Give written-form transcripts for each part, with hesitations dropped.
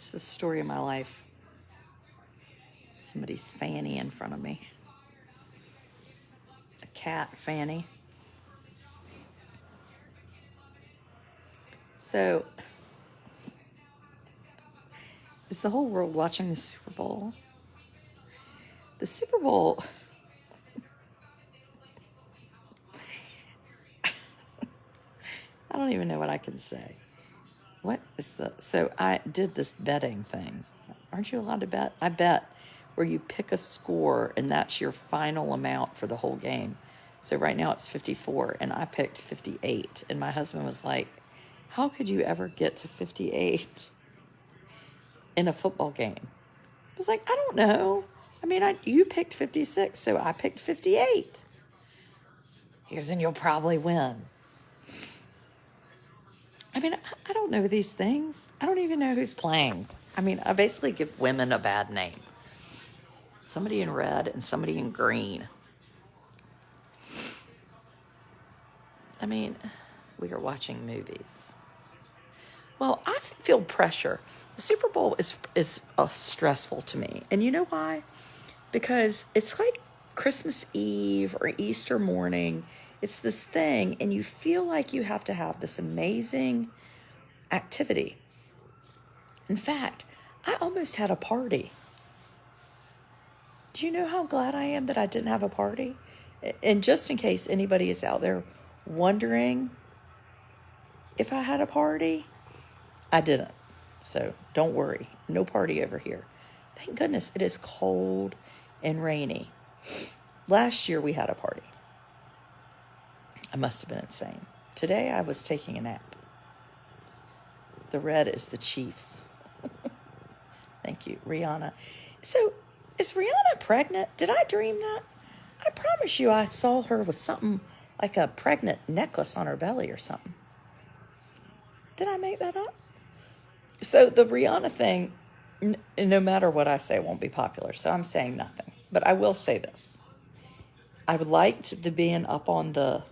It's the story of my life. Somebody's Fanny in front of me. A cat, Fanny. So, is the whole world watching the Super Bowl? The Super Bowl... I don't even know what I can say. What is the... So I did this betting thing. Aren't you allowed to bet? I bet where you pick a score and that's your final amount for the whole game. So right now it's 54 and I picked 58. And my husband was like, how could you ever get to 58 in a football game? I was like, I don't know. I mean, you picked 56, so I picked 58. He goes, and you'll probably win. I mean, I don't know these things. I don't even know who's playing. I mean, I basically give women a bad name. Somebody in red and somebody in green. I mean, we are watching movies. Well, I feel pressure. The Super Bowl is stressful to me. And you know why? Because it's like Christmas Eve or Easter morning. It's this thing, and you feel like you have to have this amazing activity. In fact, I almost had a party. Do you know how glad I am that I didn't have a party? And just in case anybody is out there wondering if I had a party, I didn't. So don't worry. No party over here. Thank goodness it is cold and rainy. Last year we had a party. I must have been insane. Today I was taking a nap. The red is the Chiefs. Thank you, Rihanna. So, is Rihanna pregnant? Did I dream that? I promise you I saw her with something like a pregnant necklace on her belly or something. Did I make that up? So the Rihanna thing, no matter what I say, won't be popular. So I'm saying nothing. But I will say this. I liked the being up on the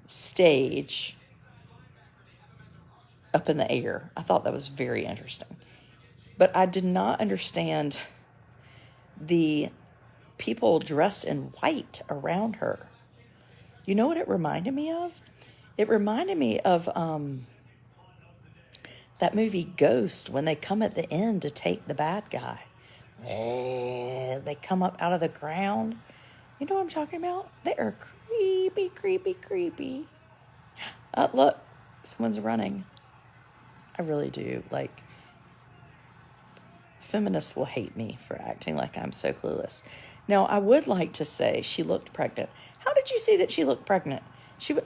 stage up in the air. I thought that was very interesting. But I did not understand the people dressed in white around her. You know what it reminded me of? It reminded me of that movie Ghost, when they come at the end to take the bad guy. They come up out of the ground. You know what I'm talking about? They are creepy, creepy, creepy. Oh, look, someone's running. I really do. Like, feminists will hate me for acting like I'm so clueless. Now, I would like to say she looked pregnant. How did you see that she looked pregnant?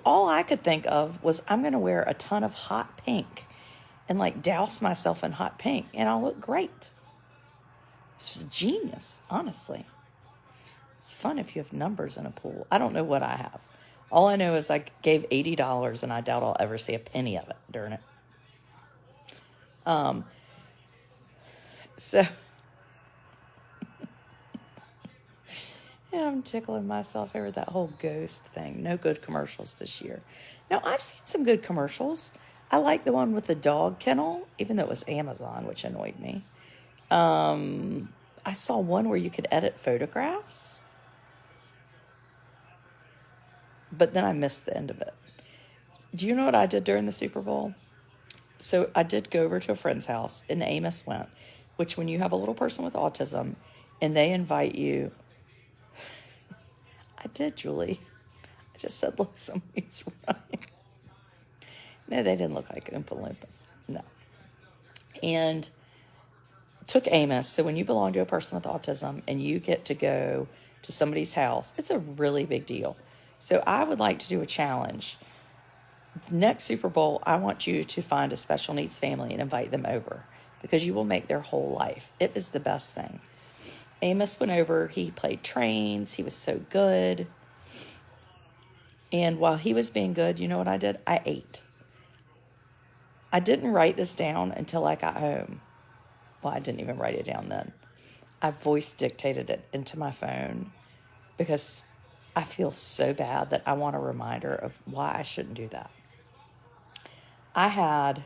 All I could think of was, I'm going to wear a ton of hot pink and like douse myself in hot pink and I'll look great. This was genius, honestly. It's fun if you have numbers in a pool. I don't know what I have. All I know is I gave $80 and I doubt I'll ever see a penny of it during it. So, yeah, I'm tickling myself over that whole ghost thing. No good commercials this year. Now, I've seen some good commercials. I like the one with the dog kennel, even though it was Amazon, which annoyed me. I saw one where you could edit photographs, but then I missed the end of it. Do you know what I did during the Super Bowl? So I did go over to a friend's house, and Amos went, which when you have a little person with autism and they invite you... I did, Julie. I just said, look, somebody's running. No, they didn't look like Oompa Loompas. No. And took Amos. So when you belong to a person with autism and you get to go to somebody's house, it's a really big deal. So I would like to do a challenge. Next Super Bowl, I want you to find a special needs family and invite them over because you will make their whole life. It is the best thing. Amos went over. He played trains. He was so good. And while he was being good, you know what I did? I ate. I didn't write this down until I got home. Well, I didn't even write it down then. I voice dictated it into my phone because I feel so bad that I want a reminder of why I shouldn't do that. I had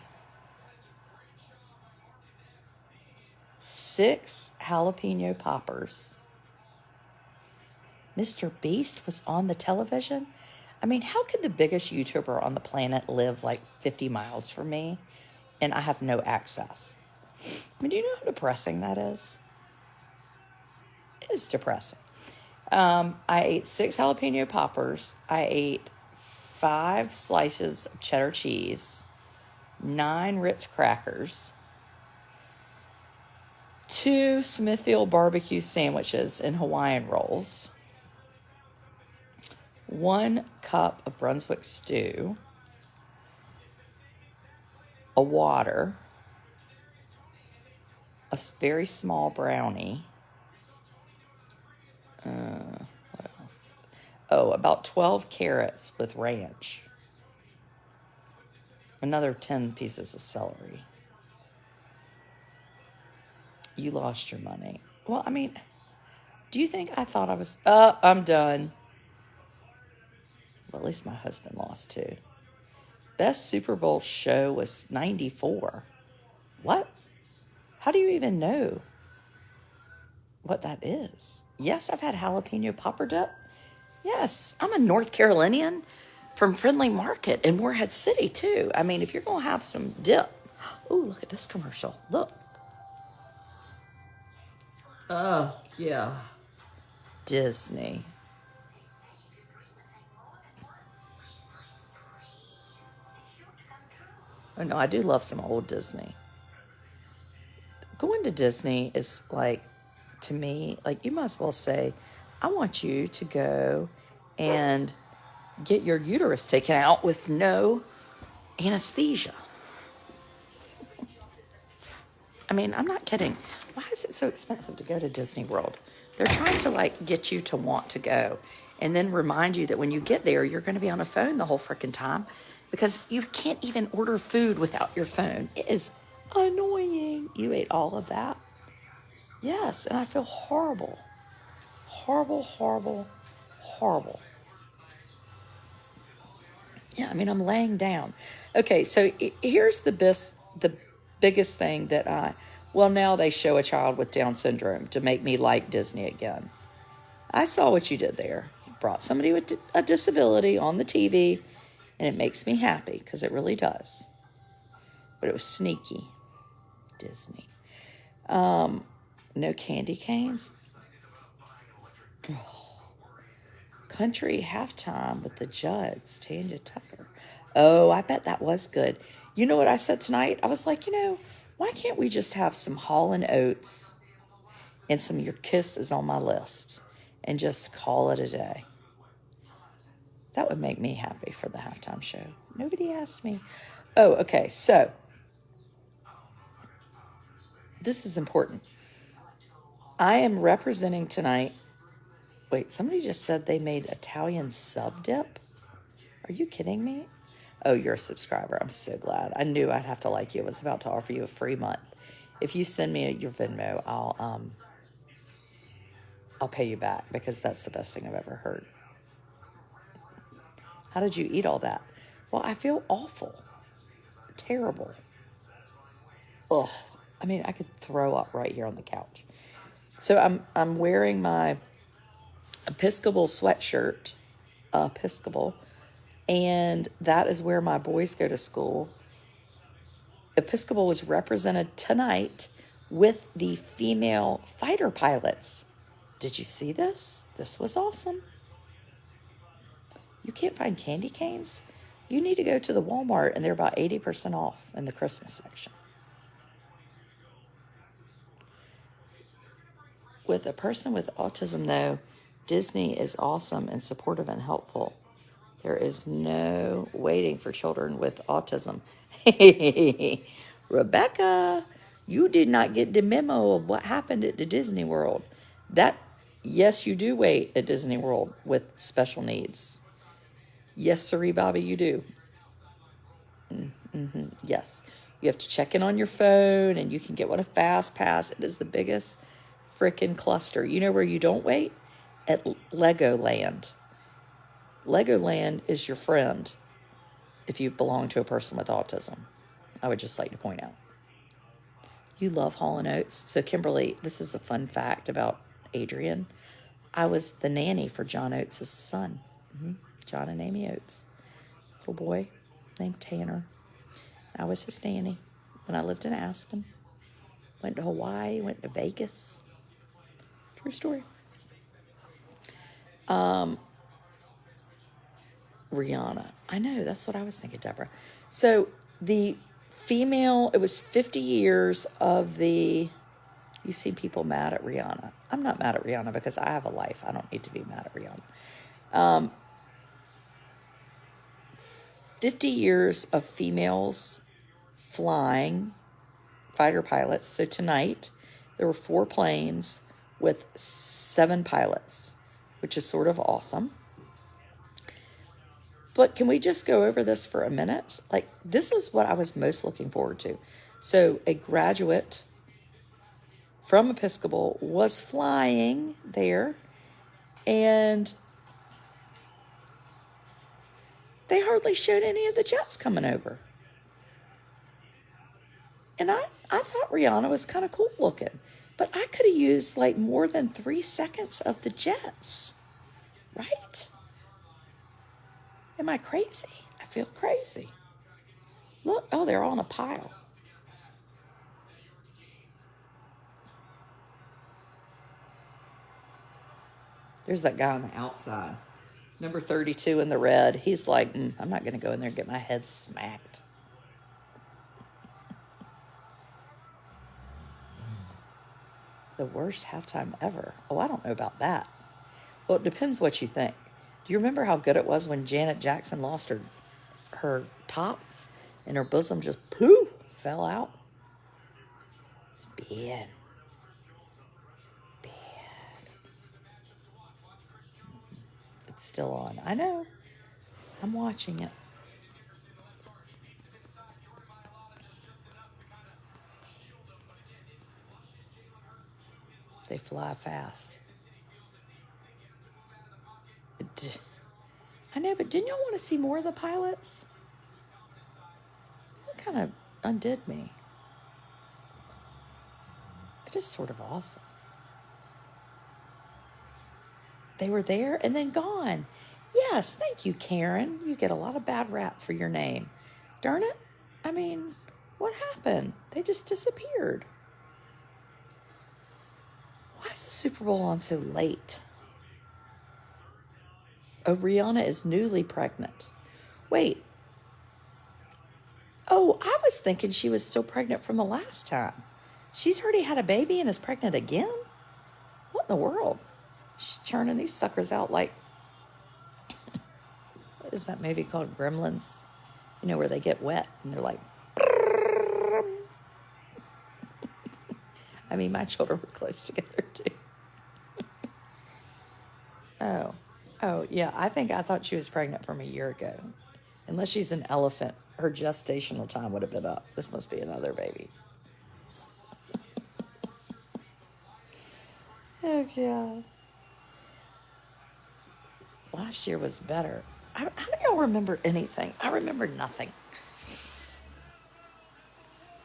6 jalapeno poppers. Mr. Beast was on the television? I mean, how could the biggest YouTuber on the planet live like 50 miles from me and I have no access? I mean, do you know how depressing that is? It is depressing. I ate 6 jalapeno poppers. I ate 5 slices of cheddar cheese, 9 Ritz crackers, 2 Smithfield barbecue sandwiches and Hawaiian rolls, 1 cup of Brunswick stew, a water, a very small brownie. What else? Oh, about 12 carrots with ranch. Another 10 pieces of celery. You lost your money. Well, I mean, do you think I thought I was... I'm done. Well, at least my husband lost too. Best Super Bowl show was 94. What? How do you even know what that is? Yes, I've had jalapeno popper dip. Yes, I'm a North Carolinian from Friendly Market in Morehead City too. I mean, if you're going to have some dip. Oh, look at this commercial. Look. Oh, yeah. Disney. Oh, no, I do love some old Disney. Going to Disney is like, to me, like you might as well say, I want you to go and get your uterus taken out with no anesthesia. I mean, I'm not kidding. Why is it so expensive to go to Disney World? They're trying to like get you to want to go and then remind you that when you get there, you're going to be on a phone the whole freaking time because you can't even order food without your phone. It is annoying. You ate all of that? Yes, and I feel horrible. Horrible, horrible, horrible. Yeah, I mean, I'm laying down. Okay, so here's the biggest thing that well, now they show a child with Down syndrome to make me like Disney again. I saw what you did there. You brought somebody with a disability on the TV, and it makes me happy because it really does. But it was sneaky. Disney. No candy canes. Oh. Country halftime with the Judds, Tanya Tucker. Oh, I bet that was good. You know what I said tonight? I was like, why can't we just have some Hall & Oates and some Your Kiss Is on My List and just call it a day? That would make me happy for the halftime show. Nobody asked me. Oh, okay. So this is important. I am representing tonight. Wait, somebody just said they made Italian sub dip. Are you kidding me? Oh, you're a subscriber. I'm so glad. I knew I'd have to like you. I was about to offer you a free month. If you send me your Venmo, I'll pay you back because that's the best thing I've ever heard. How did you eat all that? Well, I feel awful. Terrible. Ugh. I mean, I could throw up right here on the couch. So I'm wearing my Episcopal sweatshirt. Episcopal. And that is where my boys go to school. Episcopal was represented tonight with the female fighter pilots. Did you see this? This was awesome. You can't find candy canes? You need to go to the Walmart, and they're about 80% off in the Christmas section. With a person with autism, though, Disney is awesome and supportive and helpful. There is no waiting for children with autism. Rebecca, you did not get the memo of what happened at the Disney World. Yes, you do wait at Disney World with special needs. Yes, sirree, Bobby, you do. Yes. You have to check in on your phone, and you can get a fast pass. It is the biggest freaking cluster. You know where you don't wait? At Legoland. Legoland is your friend if you belong to a person with autism. I would just like to point out. You love Hall & Oates. So, Kimberly, this is a fun fact about Adrian. I was the nanny for John Oates' son. John and Amy Oates. Little boy named Tanner. I was his nanny when I lived in Aspen. Went to Hawaii, went to Vegas. True story. Rihanna. I know, that's what I was thinking, Deborah. So the female, it was 50 years of the, you see people mad at Rihanna. I'm not mad at Rihanna because I have a life. I don't need to be mad at Rihanna. 50 years of females flying, fighter pilots. So tonight, there were 4 planes with 7 pilots, which is sort of awesome. But can we just go over this for a minute? Like, this is what I was most looking forward to. So a graduate from Episcopal was flying there, and they hardly showed any of the jets coming over. And I thought Rihanna was kind of cool looking, but I could have used like more than 3 seconds of the jets, right? Am I crazy? I feel crazy. Look, oh, they're all in a pile. There's that guy on the outside. Number 32 in the red. He's like, I'm not going to go in there and get my head smacked. The worst halftime ever. Oh, I don't know about that. Well, it depends what you think. Do you remember how good it was when Janet Jackson lost her top and her bosom just fell out? Bad. It's still on. I know. I'm watching it. They fly fast. I know, but didn't y'all want to see more of the pilots? That kind of undid me. It is sort of awesome. They were there and then gone. Yes, thank you, Karen. You get a lot of bad rap for your name. Darn it. I mean, what happened? They just disappeared. Why is the Super Bowl on so late? Oh, Rihanna is newly pregnant. Wait. Oh, I was thinking she was still pregnant from the last time. She's already had a baby and is pregnant again? What in the world? She's churning these suckers out like... What is that movie called? Gremlins? You know, where they get wet and they're like... I mean, my children were close together, too. Oh, yeah, I thought she was pregnant from a year ago. Unless she's an elephant, her gestational time would have been up. This must be another baby. Oh, God. Last year was better. How do y'all remember anything? I remember nothing.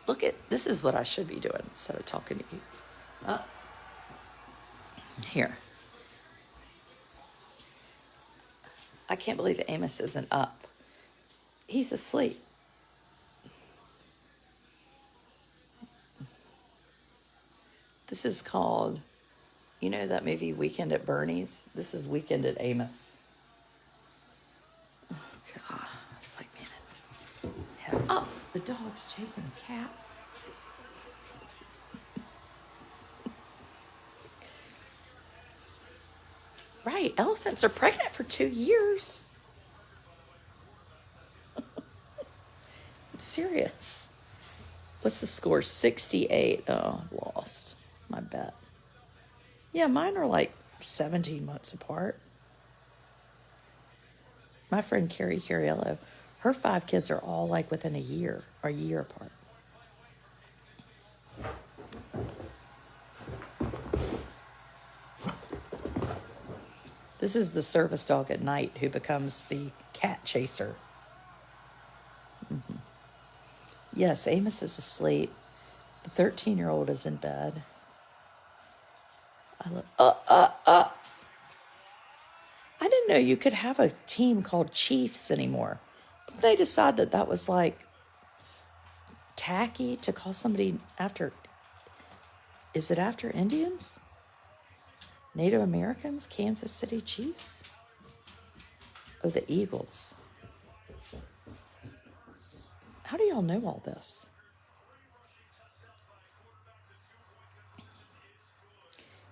Look at, this is what I should be doing instead of talking to you. Here. I can't believe Amos isn't up. He's asleep. This is called, you know that movie Weekend at Bernie's? This is Weekend at Amos. Oh, God. It's like, man. Oh, the dog's chasing the cat. Right, elephants are pregnant for 2 years. I'm serious. What's the score? 68. Oh, I lost my bet. Yeah, mine are like 17 months apart. My friend Carrie Cariello, her 5 kids are all like within a year apart. This is the service dog at night who becomes the cat chaser. Yes, Amos is asleep. The 13-year-old is in bed. I didn't know you could have a team called Chiefs anymore. Didn't they decide that that was like tacky to call somebody after? Is it after Indians? Native Americans? Kansas City Chiefs? Oh, the Eagles. How do y'all know all this?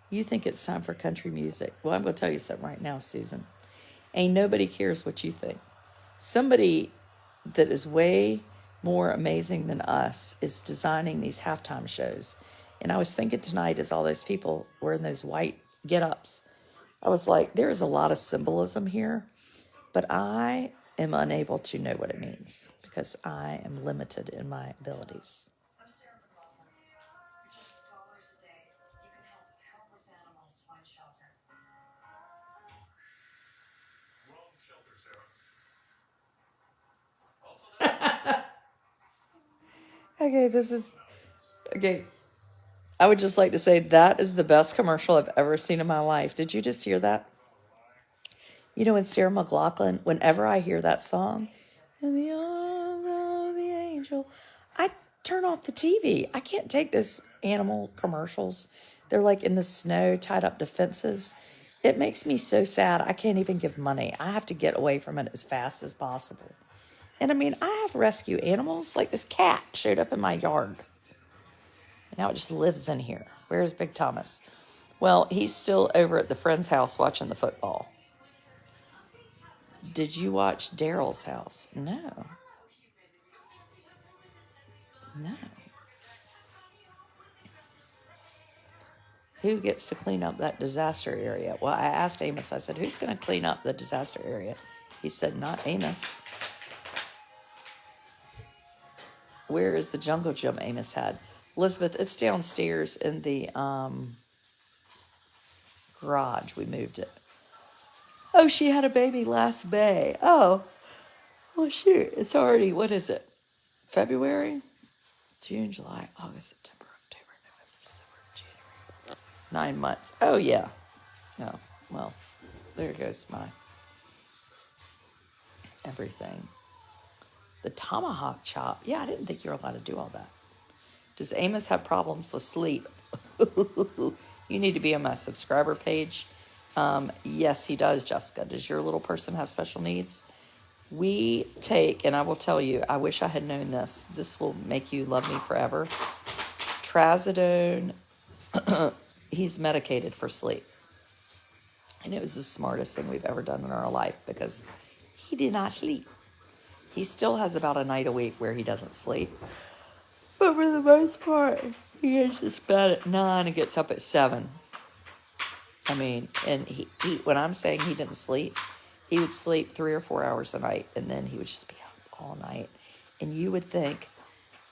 You think it's time for country music. Well, I'm going to tell you something right now, Susan. Ain't nobody cares what you think. Somebody that is way more amazing than us is designing these halftime shows. And I was thinking tonight, as all those people were in those white get-ups, I was like, there is a lot of symbolism here, but I am unable to know what it means because I am limited in my abilities. Okay. I would just like to say that is the best commercial I've ever seen in my life. Did you just hear that? You know, in Sarah McLachlan, whenever I hear that song, in the arms of the angel, I turn off the TV. I can't take those animal commercials. They're like in the snow, tied up to fences. It makes me so sad. I can't even give money. I have to get away from it as fast as possible. And I mean, I have rescue animals. Like this cat showed up in my yard. And now it just lives in here. Where's Big Thomas? Well, he's still over at the friend's house watching the football. Did you watch Daryl's house? No. No. Who gets to clean up that disaster area? Well, I asked Amos, I said, who's going to clean up the disaster area? He said, not Amos. Where is the jungle gym Amos had? Elizabeth, it's downstairs in the garage. We moved it. Oh, she had a baby last May. Oh, well, shoot. It's already, what is it? February? June, July, August, September, October, November, December, January. 9 months. Oh, yeah. Oh, well, there goes my everything. The tomahawk chop. Yeah, I didn't think you were allowed to do all that. Does Amos have problems with sleep? You need to be on my subscriber page. Yes, he does, Jessica. Does your little person have special needs? We take, and I will tell you, I wish I had known this. This will make you love me forever. Trazodone. He's medicated for sleep. And it was the smartest thing we've ever done in our life because he did not sleep. He still has about a night a week where he doesn't sleep. But for the most part, he goes to bed at 9 and gets up at 7. I mean, and he when I'm saying he didn't sleep, he would sleep 3 or 4 hours a night, and then he would just be up all night. And you would think,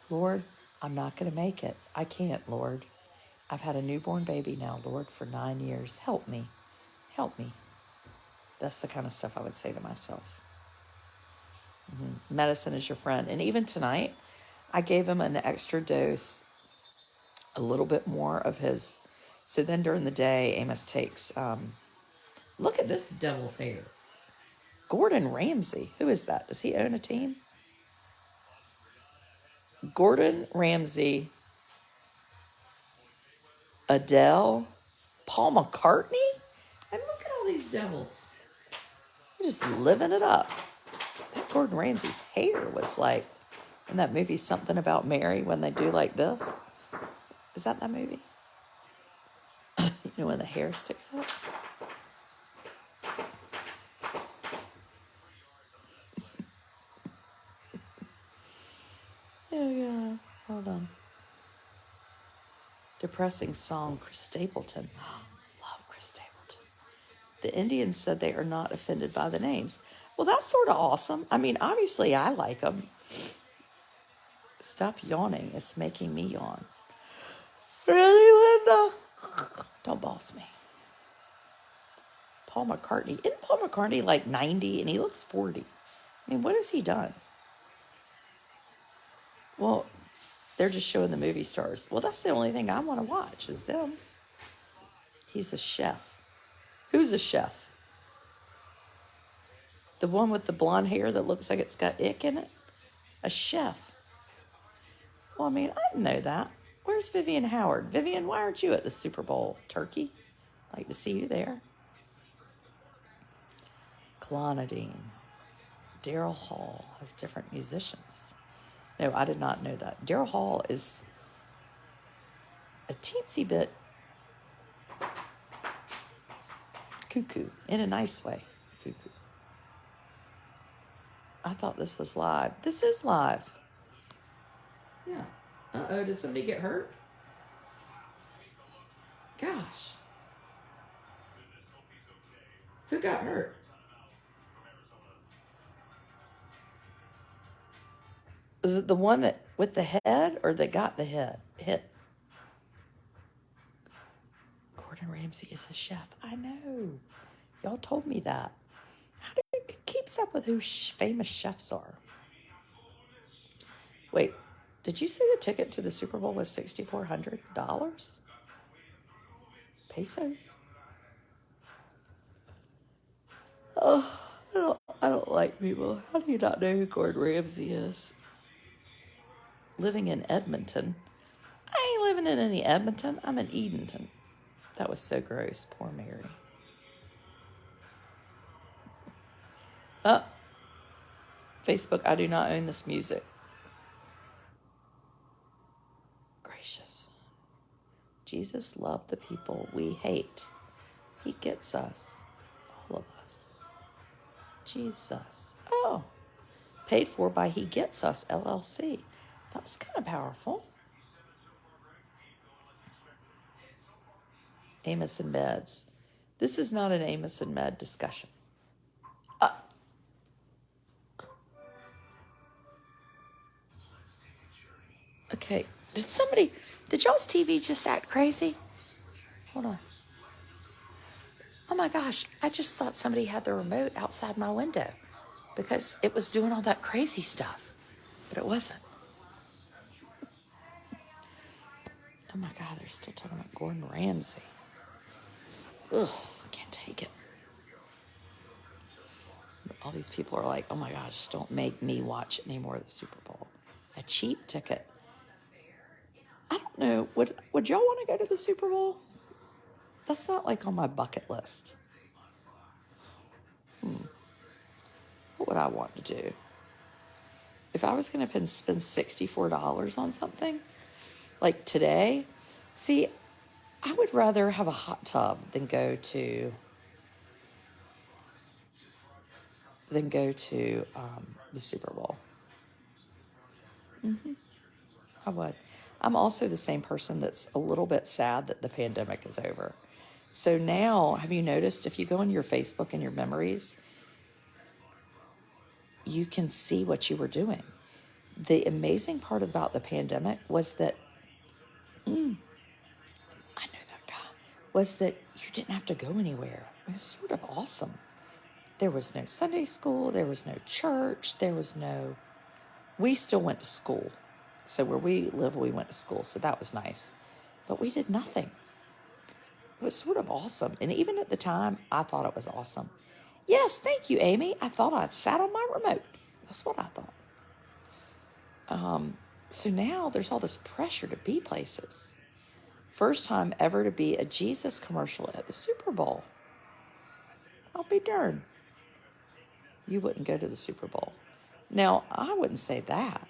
Lord, I'm not going to make it. I can't, Lord. I've had a newborn baby now, Lord, for 9 years. Help me. Help me. That's the kind of stuff I would say to myself. Medicine is your friend. And even tonight, I gave him an extra dose, a little bit more of his. So then during the day, Amos takes, look at this devil's hair. Gordon Ramsay. Who is that? Does he own a team? Gordon Ramsay, Adele, Paul McCartney. And look at all these devils. They're just living it up. That Gordon Ramsay's hair was like, in that movie, Something About Mary, when they do like this. Is that movie? You know, when the hair sticks up? Oh, yeah. Hold on. Depressing song, Chris Stapleton. Love Chris Stapleton. The Indians said they are not offended by the names. Well, that's sort of awesome. I mean, obviously, I like them. Stop yawning. It's making me yawn. Really, Linda? Don't boss me. Paul McCartney. Isn't Paul McCartney like 90 and he looks 40? I mean, what has he done? Well, They're just showing the movie stars. Well, that's the only thing I want to watch is them. He's a chef. Who's a chef? The one with the blonde hair that looks like it's got ick in it? A chef. Well, I mean, I didn't know that. Where's Vivian Howard? Vivian, why aren't you at the Super Bowl? Turkey? I'd like to see you there. Clonidine. Daryl Hall has different musicians. No, I did not know that. Daryl Hall is a teensy bit cuckoo, in a nice way. Cuckoo. I thought this was live. This is live. Yeah. Uh-oh, did somebody get hurt? Gosh. Who got hurt? Was it the one that with the head or that got the head hit? Gordon Ramsay is a chef. I know. Y'all told me that. How do it keeps up with who famous chefs are? Wait, did you say the ticket to the Super Bowl was $6,400? Pesos? Oh, I don't like people. How do you not know who Gordon Ramsay is? Living in Edmonton. I ain't living in any Edmonton. I'm in Edenton. That was so gross. Poor Mary. Facebook, I do not own this music. Gracious. Jesus loved the people we hate. He gets us. All of us. Jesus. Oh. Paid for by He Gets Us, LLC. That's kind of powerful. Amos and Meds. This is not an Amos and Med discussion. Okay. Did y'all's TV just act crazy? Hold on. Oh my gosh, I just thought somebody had the remote outside my window because it was doing all that crazy stuff, but it wasn't. Oh my God, they're still talking about Gordon Ramsay. Ugh, I can't take it. All these people are like, oh my gosh, don't make me watch any more of the Super Bowl. A cheap ticket. I don't know. Would y'all want to go to the Super Bowl? That's not like on my bucket list. What would I want to do? If I was going to spend $64 on something, like today, see, I would rather have a hot tub than go to the Super Bowl. I would. I'm also the same person that's a little bit sad that the pandemic is over. So now, have you noticed if you go on your Facebook and your memories, you can see what you were doing. The amazing part about the pandemic was that, I know that guy, was that you didn't have to go anywhere. It was sort of awesome. There was no Sunday school. There was no church. We still went to school. So where we live, we went to school. So that was nice. But we did nothing. It was sort of awesome. And even at the time, I thought it was awesome. Yes, thank you, Amy. I thought I'd sat on my remote. That's what I thought. So now there's all this pressure to be places. First time ever to be a Jesus commercial at the Super Bowl. I'll be darned. You wouldn't go to the Super Bowl. Now, I wouldn't say that.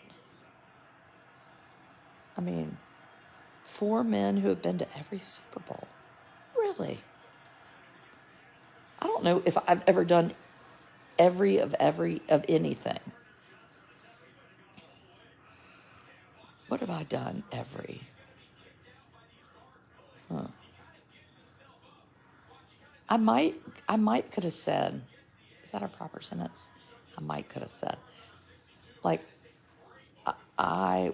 I mean, 4 men who have been to every Super Bowl. Really? I don't know if I've ever done every of anything. What have I done every? I might could have said, is that a proper sentence? I might could have said, like, I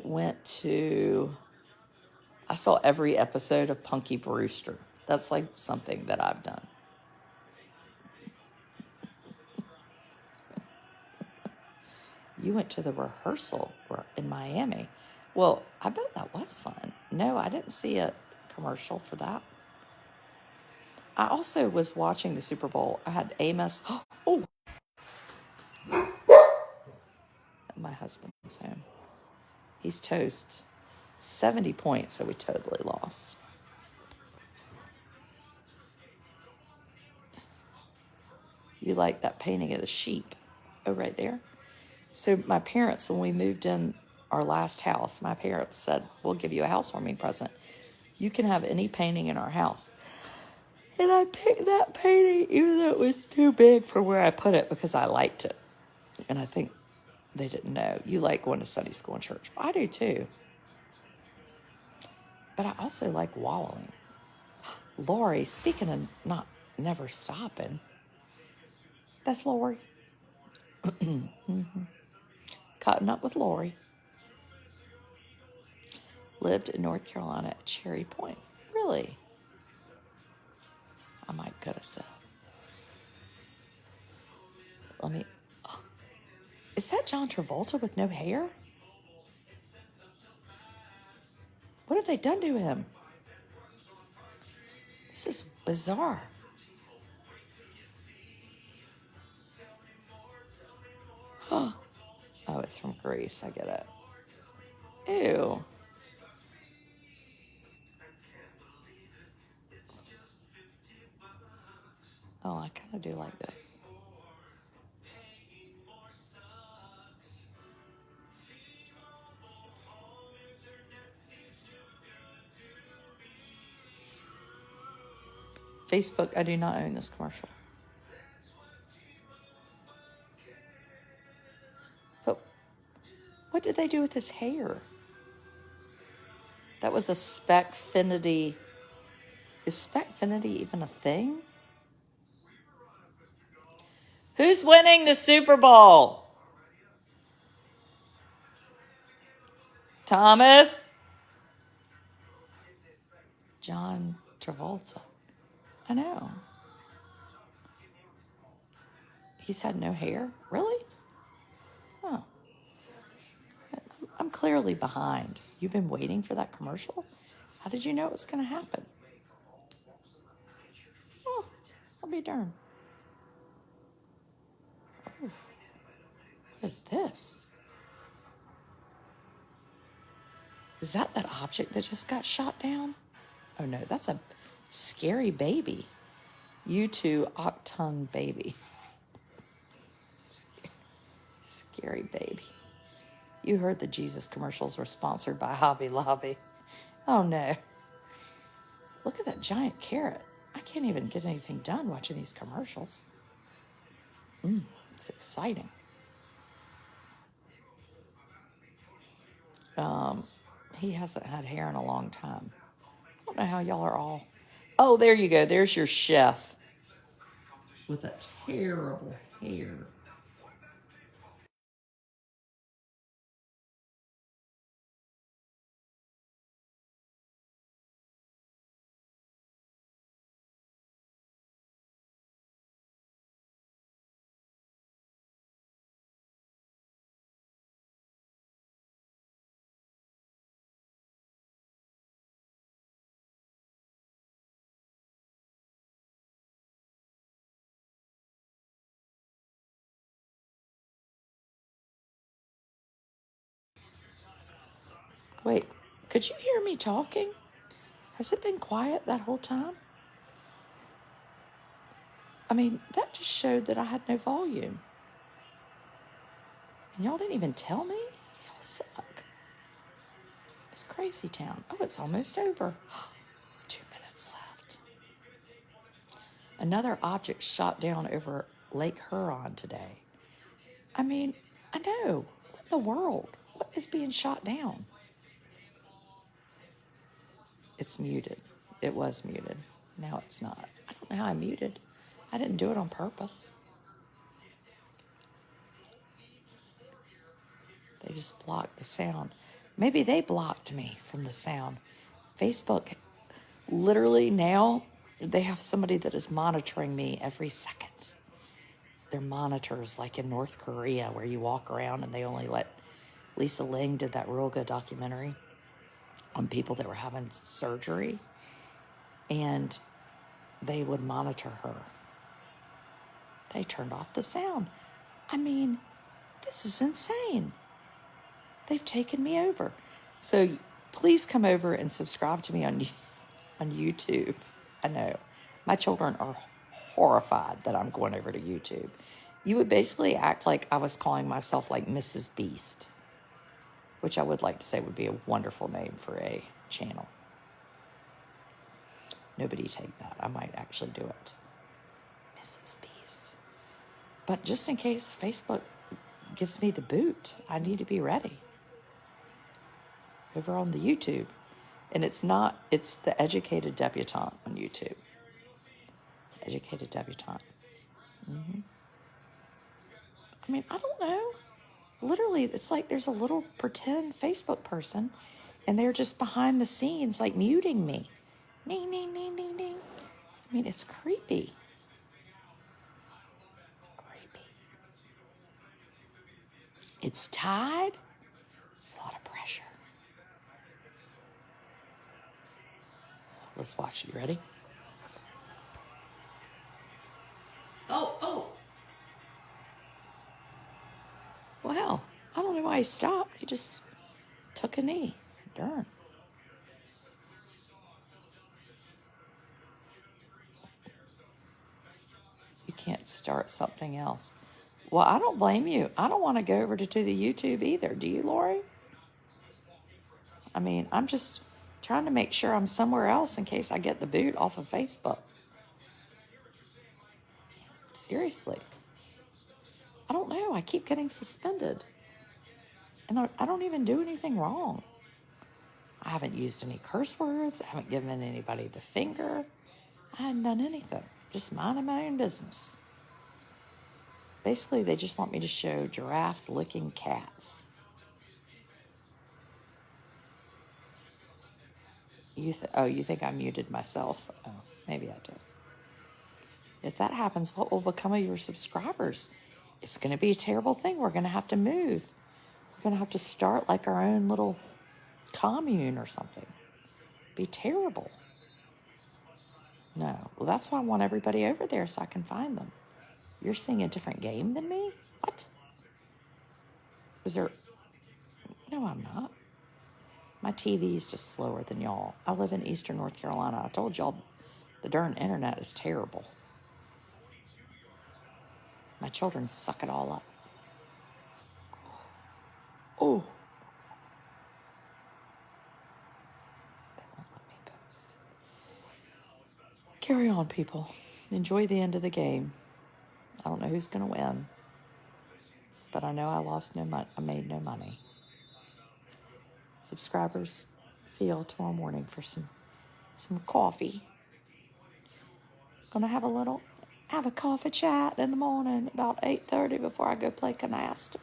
saw every episode of Punky Brewster. That's like something that I've done. You went to the rehearsal in Miami. Well, I bet that was fun. No, I didn't see a commercial for that. I also was watching the Super Bowl. I had Amos. Oh, my husband's home. He's toast. 70 points, so we totally lost. You like that painting of the sheep? Oh, right there. So my parents, when we moved in our last house, my parents said, we'll give you a housewarming present. You can have any painting in our house. And I picked that painting, even though it was too big for where I put it, because I liked it. And I think they didn't know. You like going to Sunday school and church. I do too. But I also like wallowing. Lori, speaking of never stopping, that's Lori. Cutting up with Lori. Lived in North Carolina at Cherry Point. Really? I might could have said. Let me. Oh, is that John Travolta with no hair? What have they done to him? This is bizarre. Oh, it's from Greece. I get it. Ew. Oh, I kind of do like this. Facebook, I do not own this commercial. But what did they do with his hair? That was a Specfinity. Is Specfinity even a thing? Who's winning the Super Bowl? Thomas? John Travolta. I know. He's had no hair? Really? Oh. I'm clearly behind. You've been waiting for that commercial? How did you know it was going to happen? Oh, I'll be darned. Oh, what is this? Is that object that just got shot down? Oh no, that's a scary baby. U2 Octung baby. Scary baby. You heard the Jesus commercials were sponsored by Hobby Lobby. Oh no. Look at that giant carrot. I can't even get anything done watching these commercials. It's exciting. He hasn't had hair in a long time. I don't know how y'all are all. Oh, there you go. There's your chef with a terrible hair. Wait, could you hear me talking? Has it been quiet that whole time? I mean, that just showed that I had no volume. And y'all didn't even tell me? Y'all suck. It's crazy town. Oh, it's almost over. 2 minutes left. Another object shot down over Lake Huron today. I mean, I know. What in the world? What is being shot down? It's muted. It was muted. Now it's not. I don't know how I muted. I didn't do it on purpose. They just blocked the sound. Maybe they blocked me from the sound. Facebook, literally now, they have somebody that is monitoring me every second. They're monitors like in North Korea where you walk around and they only let Lisa Ling did that real good documentary on people that were having surgery, and they would monitor her. They turned off the sound. I mean, this is insane. They've taken me over. So please come over and subscribe to me on YouTube. I know. My children are horrified that I'm going over to YouTube. You would basically act like I was calling myself like Mrs. Beast, which I would like to say would be a wonderful name for a channel. Nobody take that. I might actually do it. Mrs. Beast. But just in case Facebook gives me the boot, I need to be ready. Over on the YouTube. And it's the Educated Debutante on YouTube. Educated Debutante. I mean, I don't know. Literally, it's like there's a little pretend Facebook person, and they're just behind the scenes, like muting me. Ding, ding, ding, ding, ding. I mean, it's creepy. It's creepy. It's Tide. It's a lot of pressure. Let's watch. You ready? Oh. Well, I don't know why he stopped. He just took a knee. Darn. You can't start something else. Well, I don't blame you. I don't want to go over to the YouTube either. Do you, Lori? I mean, I'm just trying to make sure I'm somewhere else in case I get the boot off of Facebook. Seriously. I don't know. I keep getting suspended. And I don't even do anything wrong. I haven't used any curse words. I haven't given anybody the finger. I hadn't done anything. Just minding my own business. Basically, they just want me to show giraffes licking cats. You think I muted myself? Oh, maybe I did. If that happens, what will become of your subscribers? It's going to be a terrible thing. We're going to have to move. We're going to have to start like our own little commune or something. Be terrible. No. Well, that's why I want everybody over there so I can find them. You're seeing a different game than me? What? Is there... No, I'm not. My TV is just slower than y'all. I live in Eastern North Carolina. I told y'all the darn internet is terrible. My children suck it all up. Oh. They won't let me post. Carry on, people. Enjoy the end of the game. I don't know who's going to win. But I know I lost no money. I made no money. Subscribers, see y'all tomorrow morning for some coffee. Gonna have a coffee chat in the morning about 8:30 before I go play canasta.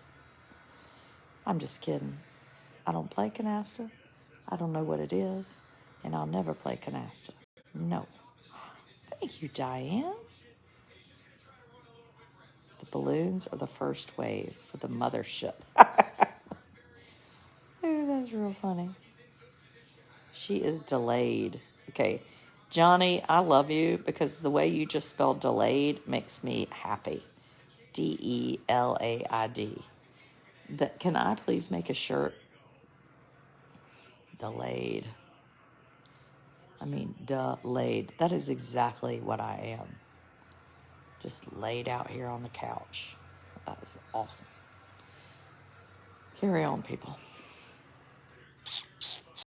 I'm just kidding. I don't play canasta. I don't know what it is, and I'll never play canasta. No. Thank you, Diane. The balloons are the first wave for the mothership. Oh, that's real funny. She is delayed. Okay, Johnny, I love you because the way you just spelled delayed makes me happy. Delaid. Can I please make a shirt? Delayed. Delayed. That is exactly what I am. Just laid out here on the couch. That is awesome. Carry on, people.